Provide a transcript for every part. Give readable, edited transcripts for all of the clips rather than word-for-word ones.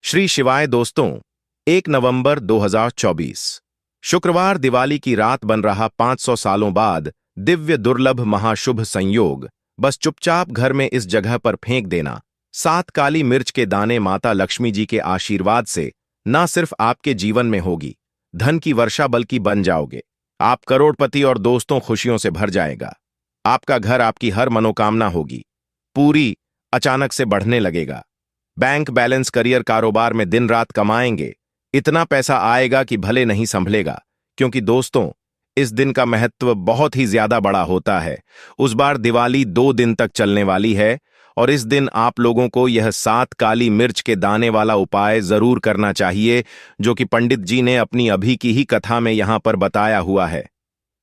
श्री शिवाय दोस्तों, 1 नवंबर 2024 शुक्रवार दिवाली की रात बन रहा 500 सालों बाद दिव्य दुर्लभ महाशुभ संयोग। बस चुपचाप घर में इस जगह पर फेंक देना। 7 काली मिर्च के दाने माता लक्ष्मी जी के आशीर्वाद से न सिर्फ आपके जीवन में होगी धन की वर्षा बल्कि बन जाओगे आप करोड़पति और दोस्तों खुशियों से भर जाएगा। आपका घर आपकी हर मनोकामना होगी पूरी अचानक से बढ़ने लगेगा। बैंक बैलेंस करियर कारोबार में दिन रात कमाएंगे। इतना पैसा आएगा कि भले नहीं संभलेगा, क्योंकि दोस्तों इस दिन का महत्व बहुत ही ज्यादा बड़ा होता है। उस बार दिवाली 2 दिन तक चलने वाली है और इस दिन आप लोगों को यह 7 काली मिर्च के दाने वाला उपाय जरूर करना चाहिए, जो कि पंडित जी ने अपनी अभी की ही कथा में यहां पर बताया हुआ है।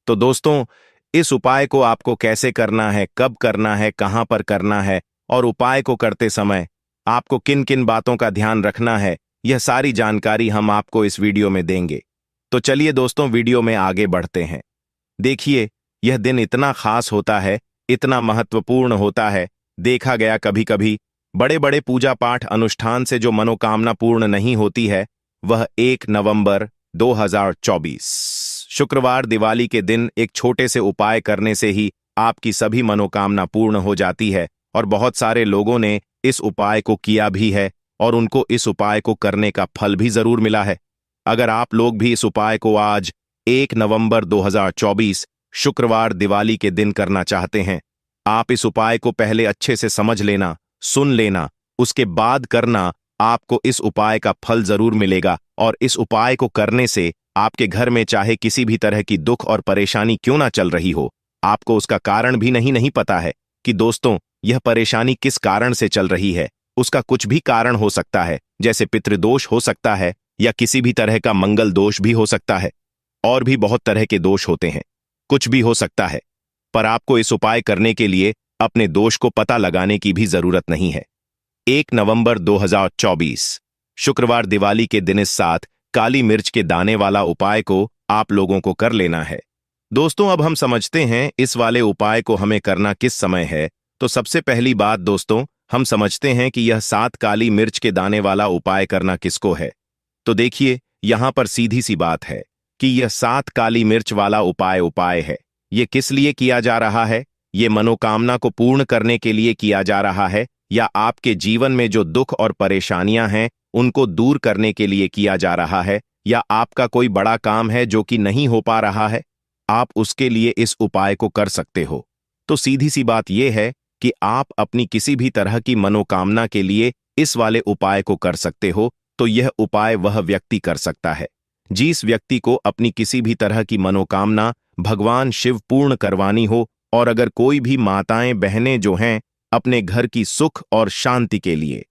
तो दोस्तों, इस उपाय को आपको कैसे करना है, कब करना है, कहां पर करना है और उपाय को करते समय आपको किन किन बातों का ध्यान रखना है, यह सारी जानकारी हम आपको इस वीडियो में देंगे। तो चलिए दोस्तों, वीडियो में आगे बढ़ते हैं। देखिए, यह दिन इतना खास होता है, इतना महत्वपूर्ण होता है। देखा गया कभी कभी बड़े बड़े पूजा पाठ अनुष्ठान से जो मनोकामना पूर्ण नहीं होती है, वह 1 नवंबर 2024 शुक्रवार दिवाली के दिन एक छोटे से उपाय करने से ही आपकी सभी मनोकामना पूर्ण हो जाती है। और बहुत सारे लोगों ने इस उपाय को किया भी है और उनको इस उपाय को करने का फल भी जरूर मिला है। अगर आप लोग भी इस उपाय को आज 1 नवंबर 2024 शुक्रवार दिवाली के दिन करना चाहते हैं, आप इस उपाय को पहले अच्छे से समझ लेना, सुन लेना, उसके बाद करना। आपको इस उपाय का फल जरूर मिलेगा और इस उपाय को करने से आपके घर में चाहे किसी भी तरह की दुख और परेशानी क्यों ना चल रही हो, आपको उसका कारण भी नहीं पता है कि दोस्तों यह परेशानी किस कारण से चल रही है। उसका कुछ भी कारण हो सकता है, जैसे पितृदोष हो सकता है या किसी भी तरह का मंगल दोष भी हो सकता है। और भी बहुत तरह के दोष होते हैं, कुछ भी हो सकता है। पर आपको इस उपाय करने के लिए अपने दोष को पता लगाने की भी जरूरत नहीं है। 1 नवंबर 2024 शुक्रवार दिवाली के दिन इस 7 काली मिर्च के दाने वाला उपाय को आप लोगों को कर लेना है। दोस्तों, अब हम समझते हैं इस वाले उपाय को हमें करना किस समय है। तो सबसे पहली बात दोस्तों, हम समझते हैं कि यह 7 काली मिर्च के दाने वाला उपाय करना किसको है। तो देखिए, यहां पर सीधी सी बात है कि यह 7 काली मिर्च वाला उपाय है। ये किस लिए किया जा रहा है? ये मनोकामना को पूर्ण करने के लिए किया जा रहा है, या आपके जीवन में जो दुख और परेशानियां हैं उनको दूर करने के लिए किया जा रहा है, या आपका कोई बड़ा काम है जो कि नहीं हो पा रहा है, आप उसके लिए इस उपाय को कर सकते हो। तो सीधी सी बात यह है कि आप अपनी किसी भी तरह की मनोकामना के लिए इस वाले उपाय को कर सकते हो। तो यह उपाय वह व्यक्ति कर सकता है जिस व्यक्ति को अपनी किसी भी तरह की मनोकामना भगवान शिव पूर्ण करवानी हो, और अगर कोई भी माताएं बहनें जो हैं अपने घर की सुख और शांति के लिए,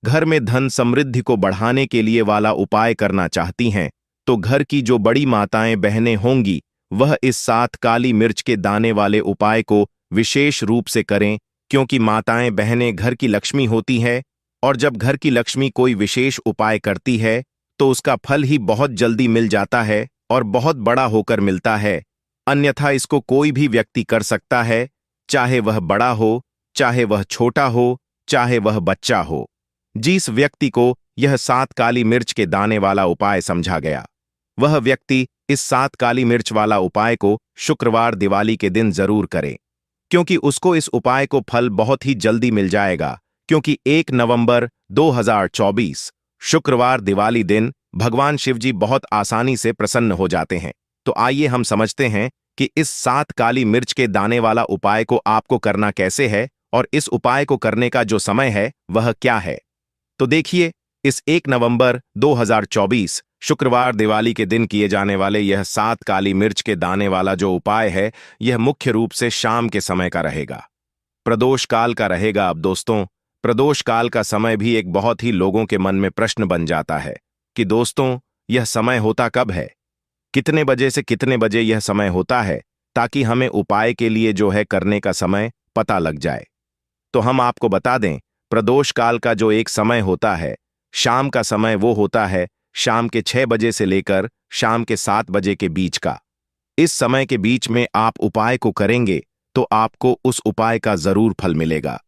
घर में धन समृद्धि को बढ़ाने के लिए वाला उपाय करना चाहती हैं, तो घर की जो बड़ी माताएं बहनें होंगी वह इस 7 काली मिर्च के दाने वाले उपाय को विशेष रूप से करें, क्योंकि माताएं बहनें घर की लक्ष्मी होती हैं और जब घर की लक्ष्मी कोई विशेष उपाय करती है तो उसका फल ही बहुत जल्दी मिल जाता है और बहुत बड़ा होकर मिलता है। अन्यथा इसको कोई भी व्यक्ति कर सकता है, चाहे वह बड़ा हो, चाहे वह छोटा हो, चाहे वह बच्चा हो। जिस व्यक्ति को यह 7 काली मिर्च के दाने वाला उपाय समझा गया, वह व्यक्ति इस 7 काली मिर्च वाला उपाय को शुक्रवार दिवाली के दिन जरूर करे, क्योंकि उसको इस उपाय को फल बहुत ही जल्दी मिल जाएगा। क्योंकि 1 नवंबर 2024 शुक्रवार दिवाली दिन भगवान शिव जी बहुत आसानी से प्रसन्न हो जाते हैं। तो आइए हम समझते हैं कि इस 7 काली मिर्च के दाने वाला उपाय को आपको करना कैसे है और इस उपाय को करने का जो समय है वह क्या है। तो देखिए, इस 1 नवंबर 2024 शुक्रवार दिवाली के दिन किए जाने वाले यह 7 काली मिर्च के दाने वाला जो उपाय है, यह मुख्य रूप से शाम के समय का रहेगा, प्रदोष काल का रहेगा। अब दोस्तों, प्रदोष काल का समय भी एक बहुत ही लोगों के मन में प्रश्न बन जाता है कि दोस्तों यह समय होता कब है, कितने बजे से कितने बजे यह समय होता है, ताकि हमें उपाय के लिए जो है करने का समय पता लग जाए। तो हम आपको बता दें, प्रदोष काल का जो एक समय होता है, शाम का समय, वो होता है शाम के 6 बजे से लेकर शाम के 7 बजे के बीच का। इस समय के बीच में आप उपाय को करेंगे तो आपको उस उपाय का जरूर फल मिलेगा।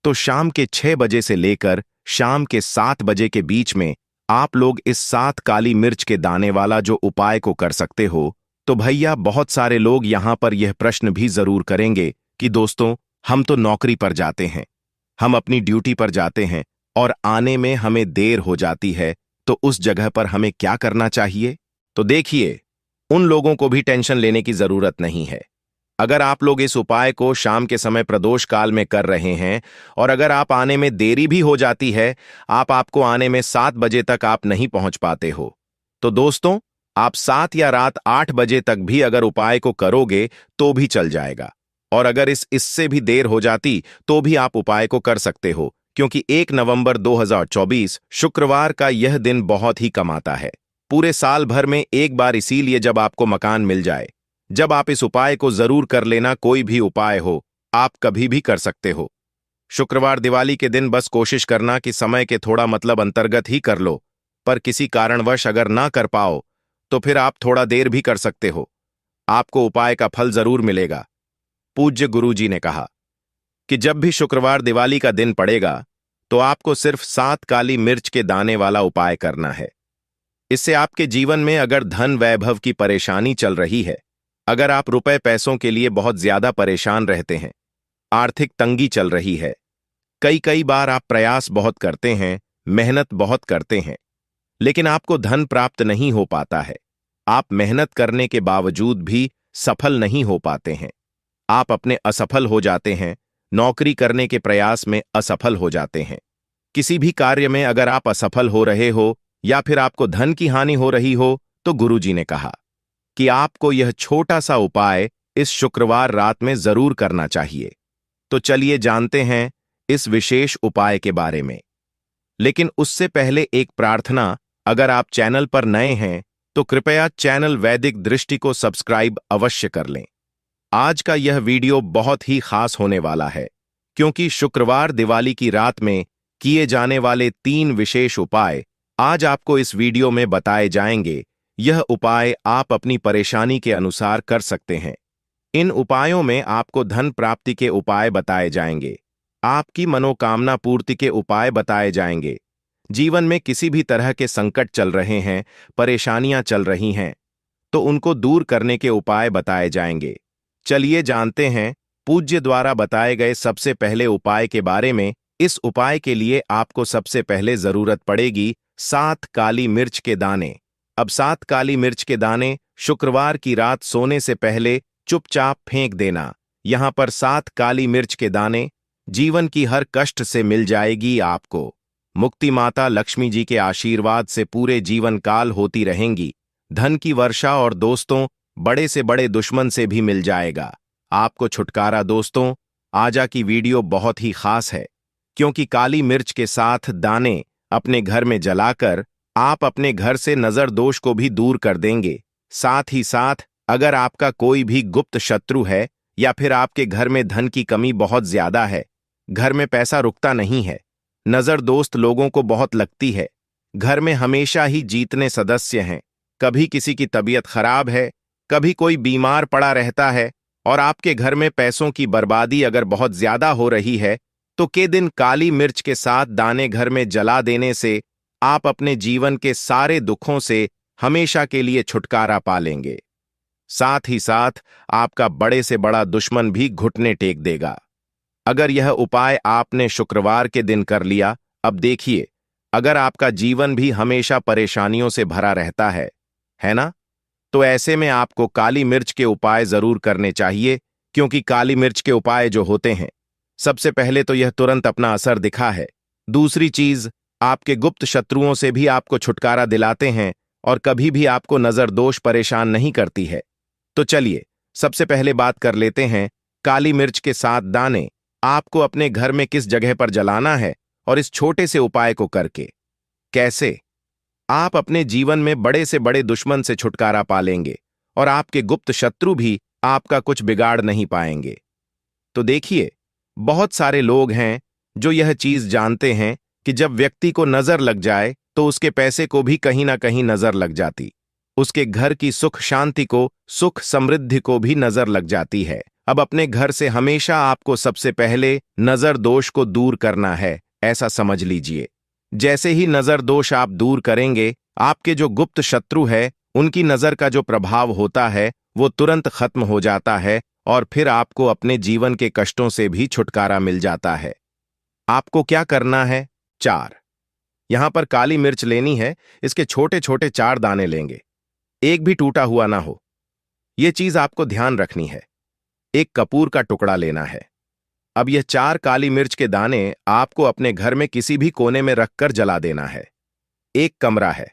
तो शाम के 6 बजे से लेकर शाम के 7 बजे के बीच में आप लोग इस 7 काली मिर्च के दाने वाला जो उपाय को कर सकते हो, तो भैया बहुत सारे लोग यहां पर यह प्रश्न भी जरूर करेंगे कि दोस्तों, हम तो नौकरी पर जाते हैं, हम अपनी ड्यूटी पर जाते हैं और आने में हमें देर हो जाती है, तो उस जगह पर हमें क्या करना चाहिए? तो देखिए, उन लोगों को भी टेंशन लेने की जरूरत नहीं है। अगर आप लोग इस उपाय को शाम के समय प्रदोष काल में कर रहे हैं और अगर आप आने में देरी भी हो जाती है, आपको आने में 7 बजे तक आप नहीं पहुंच पाते हो, तो दोस्तों, आप 7 या रात 8 बजे तक भी अगर उपाय को करोगे तो भी चल जाएगा। और अगर इससे भी देर हो जाती तो भी आप उपाय को कर सकते हो, क्योंकि 1 नवंबर 2024 शुक्रवार का यह दिन बहुत ही कम आता है। पूरे साल भर में एक बार, इसीलिए जब आपको मकान मिल जाए, जब आप इस उपाय को जरूर कर लेना। कोई भी उपाय हो, आप कभी भी कर सकते हो। शुक्रवार दिवाली के दिन बस कोशिश करना कि समय के थोड़ा मतलब अंतर्गत ही कर लो, पर किसी कारणवश अगर ना कर पाओ तो फिर आप थोड़ा देर भी कर सकते हो, आपको उपाय का फल जरूर मिलेगा। पूज्य गुरुजी ने कहा कि जब भी शुक्रवार दिवाली का दिन पड़ेगा तो आपको सिर्फ 7 काली मिर्च के दाने वाला उपाय करना है। इससे आपके जीवन में अगर धन वैभव की परेशानी चल रही है, अगर आप रुपए पैसों के लिए बहुत ज्यादा परेशान रहते हैं, आर्थिक तंगी चल रही है, कई बार आप प्रयास बहुत करते हैं, मेहनत बहुत करते हैं, लेकिन आपको धन प्राप्त नहीं हो पाता है, आप मेहनत करने के बावजूद भी सफल नहीं हो पाते हैं, आप अपने असफल हो जाते हैं, नौकरी करने के प्रयास में असफल हो जाते हैं, किसी भी कार्य में अगर आप असफल हो रहे हो या फिर आपको धन की हानि हो रही हो, तो गुरुजी ने कहा कि आपको यह छोटा सा उपाय इस शुक्रवार रात में जरूर करना चाहिए। तो चलिए जानते हैं इस विशेष उपाय के बारे में। लेकिन उससे पहले एक प्रार्थना, अगर आप चैनल पर नए हैं तो कृपया चैनल वैदिक दृष्टि को सब्सक्राइब अवश्य कर लें। आज का यह वीडियो बहुत ही खास होने वाला है, क्योंकि शुक्रवार दिवाली की रात में किए जाने वाले 3 विशेष उपाय आज आपको इस वीडियो में बताए जाएंगे। यह उपाय आप अपनी परेशानी के अनुसार कर सकते हैं। इन उपायों में आपको धन प्राप्ति के उपाय बताए जाएंगे, आपकी मनोकामना पूर्ति के उपाय बताए जाएंगे। जीवन में किसी भी तरह के संकट चल रहे हैं, परेशानियां चल रही हैं, तो उनको दूर करने के उपाय बताए जाएंगे। चलिए जानते हैं पूज्य द्वारा बताए गए सबसे पहले उपाय के बारे में। इस उपाय के लिए आपको सबसे पहले जरूरत पड़ेगी 7 काली मिर्च के दाने। अब 7 काली मिर्च के दाने शुक्रवार की रात सोने से पहले चुपचाप फेंक देना। यहां पर 7 काली मिर्च के दाने जीवन की हर कष्ट से मिल जाएगी आपको। मुक्ति माता लक्ष्मी जी के आशीर्वाद से पूरे जीवन काल होती रहेंगी। धन की वर्षा और दोस्तों, बड़े से बड़े दुश्मन से भी मिल जाएगा आपको छुटकारा। दोस्तों, आजा की वीडियो बहुत ही खास है, क्योंकि काली मिर्च के साथ दाने अपने घर में जलाकर आप अपने घर से नजर दोष को भी दूर कर देंगे। साथ ही साथ अगर आपका कोई भी गुप्त शत्रु है या फिर आपके घर में धन की कमी बहुत ज्यादा है, घर में पैसा रुकता नहीं है, नजर दोस्त लोगों को बहुत लगती है, घर में हमेशा ही जीतने सदस्य हैं, कभी किसी की तबीयत खराब है, कभी कोई बीमार पड़ा रहता है और आपके घर में पैसों की बर्बादी अगर बहुत ज्यादा हो रही है, तो के दिन काली मिर्च के साथ दाने घर में जला देने से आप अपने जीवन के सारे दुखों से हमेशा के लिए छुटकारा पा लेंगे। साथ ही साथ आपका बड़े से बड़ा दुश्मन भी घुटने टेक देगा। अगर यह उपाय आपने शुक्रवार के दिन कर लिया, अब देखिए, अगर आपका जीवन भी हमेशा परेशानियों से भरा रहता है ना, तो ऐसे में आपको काली मिर्च के उपाय जरूर करने चाहिए, क्योंकि काली मिर्च के उपाय जो होते हैं, सबसे पहले तो यह तुरंत अपना असर दिखा है। दूसरी चीज, आपके गुप्त शत्रुओं से भी आपको छुटकारा दिलाते हैं और कभी भी आपको नजर दोष परेशान नहीं करती है। तो चलिए सबसे पहले बात कर लेते हैं काली मिर्च के 7 दाने आपको अपने घर में किस जगह पर जलाना है और इस छोटे से उपाय को करके कैसे आप अपने जीवन में बड़े से बड़े दुश्मन से छुटकारा पा लेंगे और आपके गुप्त शत्रु भी आपका कुछ बिगाड़ नहीं पाएंगे। तो देखिए, बहुत सारे लोग हैं जो यह चीज जानते हैं कि जब व्यक्ति को नजर लग जाए तो उसके पैसे को भी कहीं ना कहीं नजर लग जाती, उसके घर की सुख शांति को, सुख समृद्धि को भी नजर लग जाती है। अब अपने घर से हमेशा आपको सबसे पहले नजर दोष को दूर करना है, ऐसा समझ लीजिए। जैसे ही नजर दोष आप दूर करेंगे, आपके जो गुप्त शत्रु है उनकी नजर का जो प्रभाव होता है वो तुरंत खत्म हो जाता है और फिर आपको अपने जीवन के कष्टों से भी छुटकारा मिल जाता है। आपको क्या करना है? 4 यहां पर काली मिर्च लेनी है। इसके छोटे छोटे 4 दाने लेंगे, एक भी टूटा हुआ ना हो। यह चीज आपको ध्यान रखनी है। एक कपूर का टुकड़ा लेना है। अब यह 4 काली मिर्च के दाने आपको अपने घर में किसी भी कोने में रखकर जला देना है। एक कमरा है,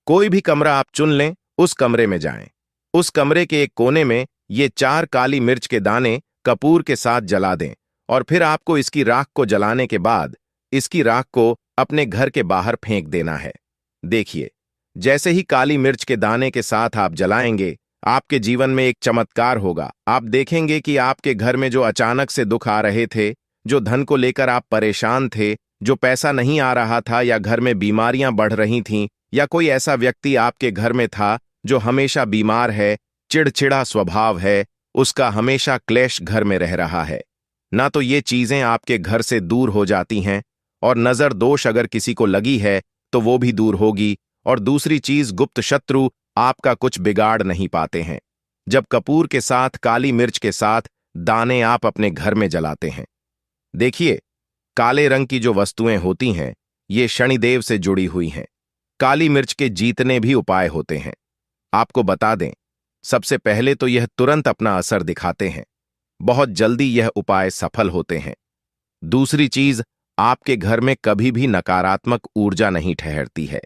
कोई भी कमरा आप चुन लें, उस कमरे में जाएं। उस कमरे के एक कोने में ये 4 काली मिर्च के दाने कपूर के साथ जला दें और फिर आपको इसकी राख को जलाने के बाद इसकी राख को अपने घर के बाहर फेंक देना है। देखिए, जैसे ही काली मिर्च के दाने के साथ आप जलाएंगे, आपके जीवन में एक चमत्कार होगा। आप देखेंगे कि आपके घर में जो अचानक से दुख आ रहे थे, जो धन को लेकर आप परेशान थे, जो पैसा नहीं आ रहा था या घर में बीमारियां बढ़ रही थीं, या कोई ऐसा व्यक्ति आपके घर में था जो हमेशा बीमार है, चिड़चिड़ा स्वभाव है, उसका हमेशा क्लेश घर में रह रहा है, ना तो ये चीजें आपके घर से दूर हो जाती हैं और नजर दोष अगर किसी को लगी है तो वो भी दूर होगी। और दूसरी चीज, गुप्त शत्रु आपका कुछ बिगाड़ नहीं पाते हैं। जब कपूर के साथ काली मिर्च के साथ दाने आप अपने घर में जलाते हैं, देखिए, काले रंग की जो वस्तुएं होती हैं ये शनिदेव से जुड़ी हुई हैं। काली मिर्च के जीतने भी उपाय होते हैं। आपको बता दें, सबसे पहले तो यह तुरंत अपना असर दिखाते हैं, बहुत जल्दी यह उपाय सफल होते हैं। दूसरी चीज, आपके घर में कभी भी नकारात्मक ऊर्जा नहीं ठहरती है।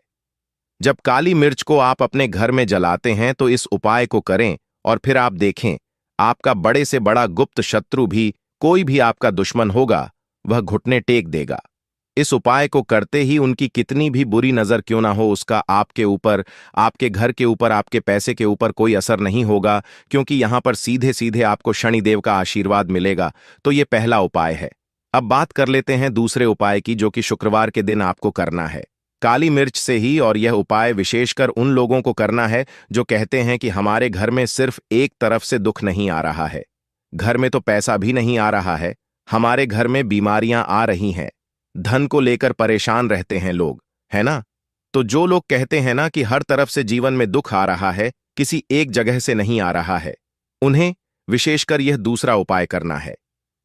जब काली मिर्च को आप अपने घर में जलाते हैं तो इस उपाय को करें और फिर आप देखें, आपका बड़े से बड़ा गुप्त शत्रु भी, कोई भी आपका दुश्मन होगा, वह घुटने टेक देगा। इस उपाय को करते ही उनकी कितनी भी बुरी नजर क्यों ना हो, उसका आपके ऊपर, आपके घर के ऊपर, आपके पैसे के ऊपर कोई असर नहीं होगा, क्योंकि यहां पर सीधे सीधे आपको शनिदेव का आशीर्वाद मिलेगा। तो ये पहला उपाय है। अब बात कर लेते हैं दूसरे उपाय की, जो कि शुक्रवार के दिन आपको करना है काली मिर्च से ही। और यह उपाय विशेषकर उन लोगों को करना है जो कहते हैं कि हमारे घर में सिर्फ एक तरफ से दुख नहीं आ रहा है, घर में तो पैसा भी नहीं आ रहा है, हमारे घर में बीमारियां आ रही हैं, धन को लेकर परेशान रहते हैं लोग, है ना? तो जो लोग कहते हैं ना कि हर तरफ से जीवन में दुख आ रहा है, किसी एक जगह से नहीं आ रहा है, उन्हें विशेषकर यह दूसरा उपाय करना है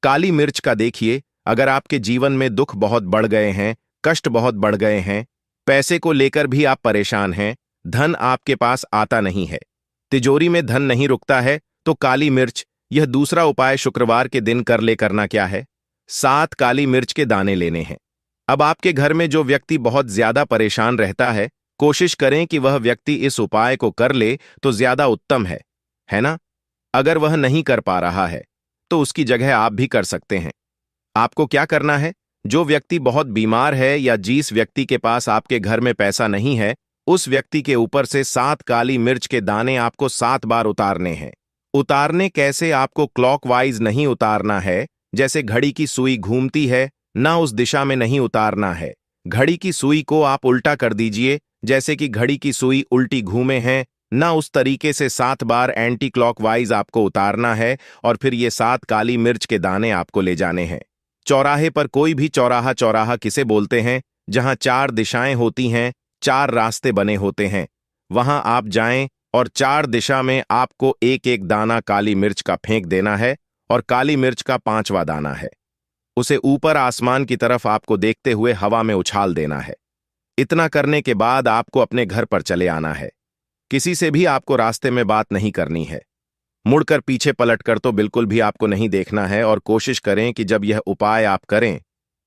काली मिर्च का। देखिए, अगर आपके जीवन में दुख बहुत बढ़ गए हैं, कष्ट बहुत बढ़ गए हैं, पैसे को लेकर भी आप परेशान हैं, धन आपके पास आता नहीं है, तिजोरी में धन नहीं रुकता है, तो काली मिर्च, यह दूसरा उपाय शुक्रवार के दिन कर ले। करना क्या है? 7 काली मिर्च के दाने लेने हैं। अब आपके घर में जो व्यक्ति बहुत ज्यादा परेशान रहता है, कोशिश करें कि वह व्यक्ति इस उपाय को कर ले तो ज्यादा उत्तम है ना? अगर वह नहीं कर पा रहा है तो उसकी जगह आप भी कर सकते हैं। आपको क्या करना है? जो व्यक्ति बहुत बीमार है या जिस व्यक्ति के पास आपके घर में पैसा नहीं है, उस व्यक्ति के ऊपर से 7 काली मिर्च के दाने आपको 7 बार उतारने हैं। उतारने कैसे? आपको क्लॉकवाइज नहीं उतारना है, जैसे घड़ी की सुई घूमती है ना, उस दिशा में नहीं उतारना है। घड़ी की सुई को आप उल्टा कर दीजिए, जैसे कि घड़ी की सुई उल्टी घूमे हैं ना, उस तरीके से 7 बार एंटी क्लॉकवाइज आपको उतारना है। और फिर ये 7 काली मिर्च के दाने आपको ले जाने हैं चौराहे पर। कोई भी चौराहा, चौराहा किसे बोलते हैं? जहां 4 दिशाएं होती हैं, 4 रास्ते बने होते हैं, वहां आप जाएं और 4 दिशा में आपको एक एक दाना काली मिर्च का फेंक देना है। और काली मिर्च का 5वां दाना है, उसे ऊपर आसमान की तरफ आपको देखते हुए हवा में उछाल देना है। इतना करने के बाद आपको अपने घर पर चले आना है। किसी से भी आपको रास्ते में बात नहीं करनी है, मुड़कर पीछे पलटकर तो बिल्कुल भी आपको नहीं देखना है। और कोशिश करें कि जब यह उपाय आप करें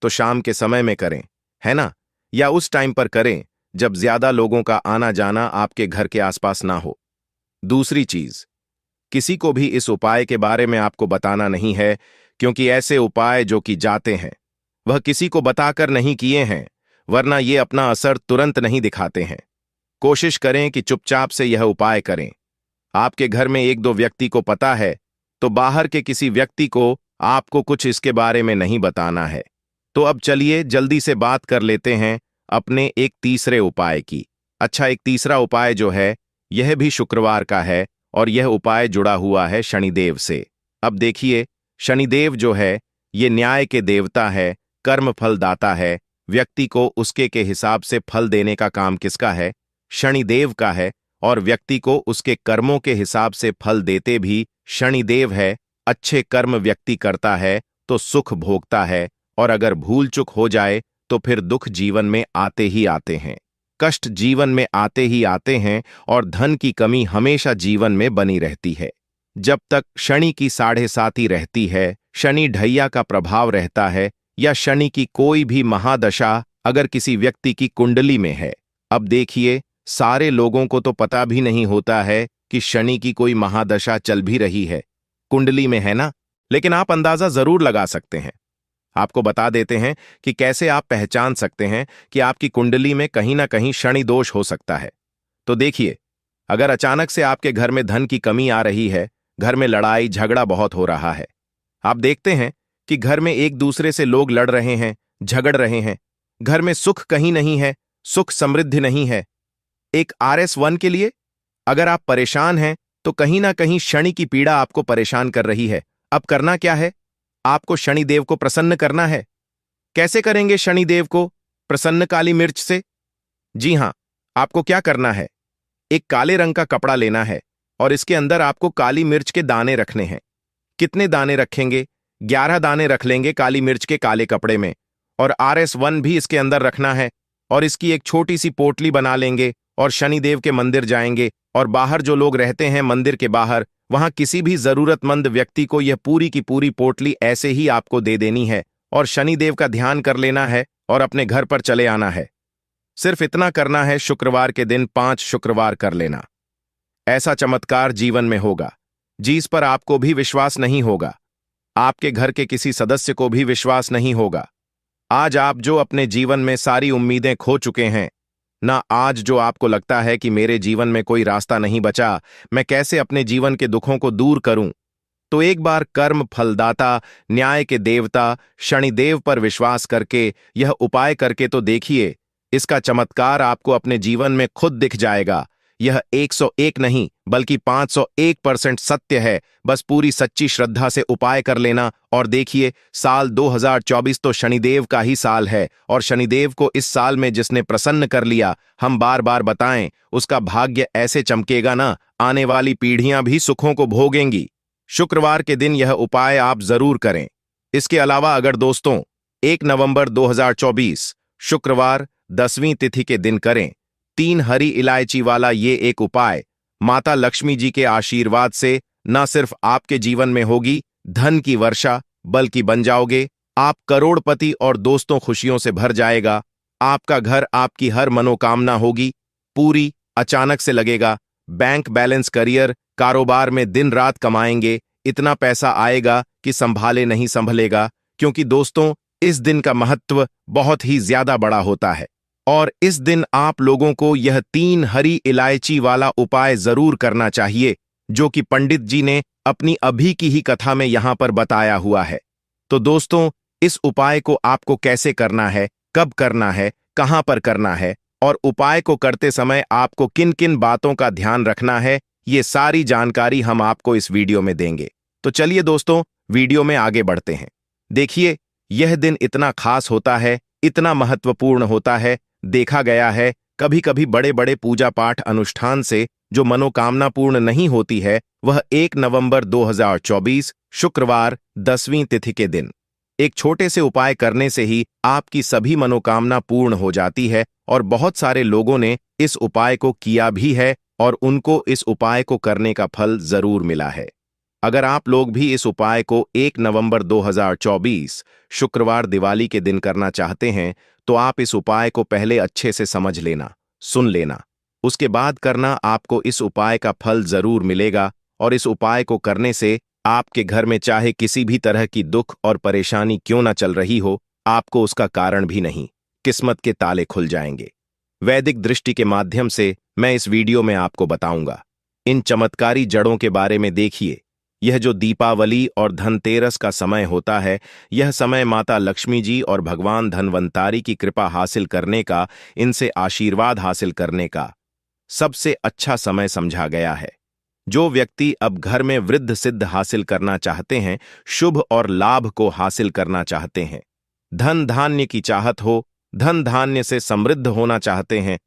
तो शाम के समय में करें, है ना? या उस टाइम पर करें जब ज्यादा लोगों का आना जाना आपके घर के आसपास ना हो। दूसरी चीज, किसी को भी इस उपाय के बारे में आपको बताना नहीं है, क्योंकि ऐसे उपाय जो कि जाते हैं वह किसी को बताकर नहीं किए हैं, वरना ये अपना असर तुरंत नहीं दिखाते हैं। कोशिश करें कि चुपचाप से यह उपाय करें। आपके घर में 1-2 व्यक्ति को पता है तो बाहर के किसी व्यक्ति को आपको कुछ इसके बारे में नहीं बताना है। तो अब चलिए जल्दी से बात कर लेते हैं अपने एक तीसरे उपाय की। अच्छा, एक तीसरा उपाय जो है यह भी शुक्रवार का है और यह उपाय जुड़ा हुआ है शनिदेव से। अब देखिए, शनिदेव जो है ये न्याय के देवता है, कर्म फल दाता है, व्यक्ति को उसके के हिसाब से फल देने का काम किसका है? शनिदेव का है। और व्यक्ति को उसके कर्मों के हिसाब से फल देते भी शनिदेव है। अच्छे कर्म व्यक्ति करता है तो सुख भोगता है, और अगर भूल चूक हो जाए तो फिर दुख जीवन में आते ही आते हैं, कष्ट जीवन में आते ही आते हैं, और धन की कमी हमेशा जीवन में बनी रहती है। जब तक शनि की 7.5 रहती है, शनि ढैया का प्रभाव रहता है, या शनि की कोई भी महादशा अगर किसी व्यक्ति की कुंडली में है। अब देखिए, सारे लोगों को तो पता भी नहीं होता है कि शनि की कोई महादशा चल भी रही है, कुंडली में है ना, लेकिन आप अंदाजा जरूर लगा सकते हैं। आपको बता देते हैं कि कैसे आप पहचान सकते हैं कि आपकी कुंडली में कहीं ना कहीं शनि दोष हो सकता है। तो देखिए, अगर अचानक से आपके घर में धन की कमी आ रही है, घर में लड़ाई झगड़ा बहुत हो रहा है, आप देखते हैं कि घर में एक दूसरे से लोग लड़ रहे हैं, झगड़ रहे हैं, घर में सुख कहीं नहीं है, सुख समृद्धि नहीं है। एक RS1 के लिए अगर आप परेशान हैं तो कहीं ना कहीं शनि की पीड़ा आपको परेशान कर रही है। अब करना क्या है? आपको शनिदेव को प्रसन्न करना है। कैसे करेंगे शनिदेव को प्रसन्न? काली मिर्च से। जी हां, आपको क्या करना है, एक काले रंग का कपड़ा लेना है और इसके अंदर आपको काली मिर्च के दाने रखने हैं। कितने दाने रखेंगे? 11 दाने रख लेंगे काली मिर्च के काले कपड़े में, और RS1 भी इसके अंदर रखना है, और इसकी एक छोटी सी पोटली बना लेंगे और शनिदेव के मंदिर जाएंगे, और बाहर जो लोग रहते हैं मंदिर के बाहर, वहां किसी भी जरूरतमंद व्यक्ति को यह पूरी की पूरी पोटली ऐसे ही आपको दे देनी है, और शनिदेव का ध्यान कर लेना है और अपने घर पर चले आना है। सिर्फ इतना करना है, शुक्रवार के दिन 5 शुक्रवार कर लेना। ऐसा चमत्कार जीवन में होगा जिस पर आपको भी विश्वास नहीं होगा, आपके घर के किसी सदस्य को भी विश्वास नहीं होगा। आज आप जो अपने जीवन में सारी उम्मीदें खो चुके हैं ना, आज जो आपको लगता है कि मेरे जीवन में कोई रास्ता नहीं बचा, मैं कैसे अपने जीवन के दुखों को दूर करूं, तो एक बार कर्म फलदाता, न्याय के देवता शनिदेव पर विश्वास करके यह उपाय करके तो देखिए। इसका चमत्कार आपको अपने जीवन में खुद दिख जाएगा। यह 101 नहीं बल्कि 501% सत्य है। बस पूरी सच्ची श्रद्धा से उपाय कर लेना, और देखिए, साल 2024 तो शनिदेव का ही साल है, और शनिदेव को इस साल में जिसने प्रसन्न कर लिया, हम बार बार बताएं, उसका भाग्य ऐसे चमकेगा ना, आने वाली पीढ़ियां भी सुखों को भोगेंगी। शुक्रवार के दिन यह उपाय आप जरूर करें। इसके अलावा अगर दोस्तों 1 नवंबर 2024 शुक्रवार 10वीं तिथि के दिन करें 3 हरी इलायची वाला ये एक उपाय, माता लक्ष्मी जी के आशीर्वाद से न सिर्फ आपके जीवन में होगी धन की वर्षा, बल्कि बन जाओगे आप करोड़पति, और दोस्तों खुशियों से भर जाएगा। आपका घर, आपकी हर मनोकामना होगी पूरी। अचानक से लगेगा बैंक बैलेंस, करियर, कारोबार में दिन रात कमाएंगे, इतना पैसा आएगा कि संभाले नहीं संभलेगा। क्योंकि दोस्तों, इस दिन का महत्व बहुत ही ज्यादा बड़ा होता है, और इस दिन आप लोगों को यह 3 हरी इलायची वाला उपाय जरूर करना चाहिए, जो कि पंडित जी ने अपनी अभी की ही कथा में यहां पर बताया हुआ है। तो दोस्तों, इस उपाय को आपको कैसे करना है, कब करना है, कहां पर करना है, और उपाय को करते समय आपको किन किन बातों का ध्यान रखना है, ये सारी जानकारी हम आपको इस वीडियो में देंगे। तो चलिए दोस्तों, वीडियो में आगे बढ़ते हैं। देखिए, यह दिन इतना खास होता है, इतना महत्वपूर्ण होता है। देखा गया है कभी कभी बड़े बड़े पूजा पाठ अनुष्ठान से जो मनोकामना पूर्ण नहीं होती है, वह 1 नवंबर 2024 शुक्रवार 10वीं तिथि के दिन एक छोटे से उपाय करने से ही आपकी सभी मनोकामना पूर्ण हो जाती है। और बहुत सारे लोगों ने इस उपाय को किया भी है, और उनको इस उपाय को करने का फल जरूर मिला है। अगर आप लोग भी इस उपाय को 1 नवंबर 2024 शुक्रवार दिवाली के दिन करना चाहते हैं, तो आप इस उपाय को पहले अच्छे से समझ लेना, सुन लेना, उसके बाद करना। आपको इस उपाय का फल जरूर मिलेगा, और इस उपाय को करने से आपके घर में चाहे किसी भी तरह की दुख और परेशानी क्यों ना चल रही हो, आपको उसका कारण भी नहीं, किस्मत के ताले खुल जाएंगे। वैदिक दृष्टि के माध्यम से मैं इस वीडियो में आपको बताऊंगा इन चमत्कारी जड़ों के बारे में। देखिए, यह जो दीपावली और धनतेरस का समय होता है, यह समय माता लक्ष्मी जी और भगवान धनवंतारी की कृपा हासिल करने का, इनसे आशीर्वाद हासिल करने का सबसे अच्छा समय समझा गया है। जो व्यक्ति अब घर में वृद्ध सिद्ध हासिल करना चाहते हैं, शुभ और लाभ को हासिल करना चाहते हैं, धन धान्य की चाहत हो, धन धान्य से समृद्ध होना चाहते हैं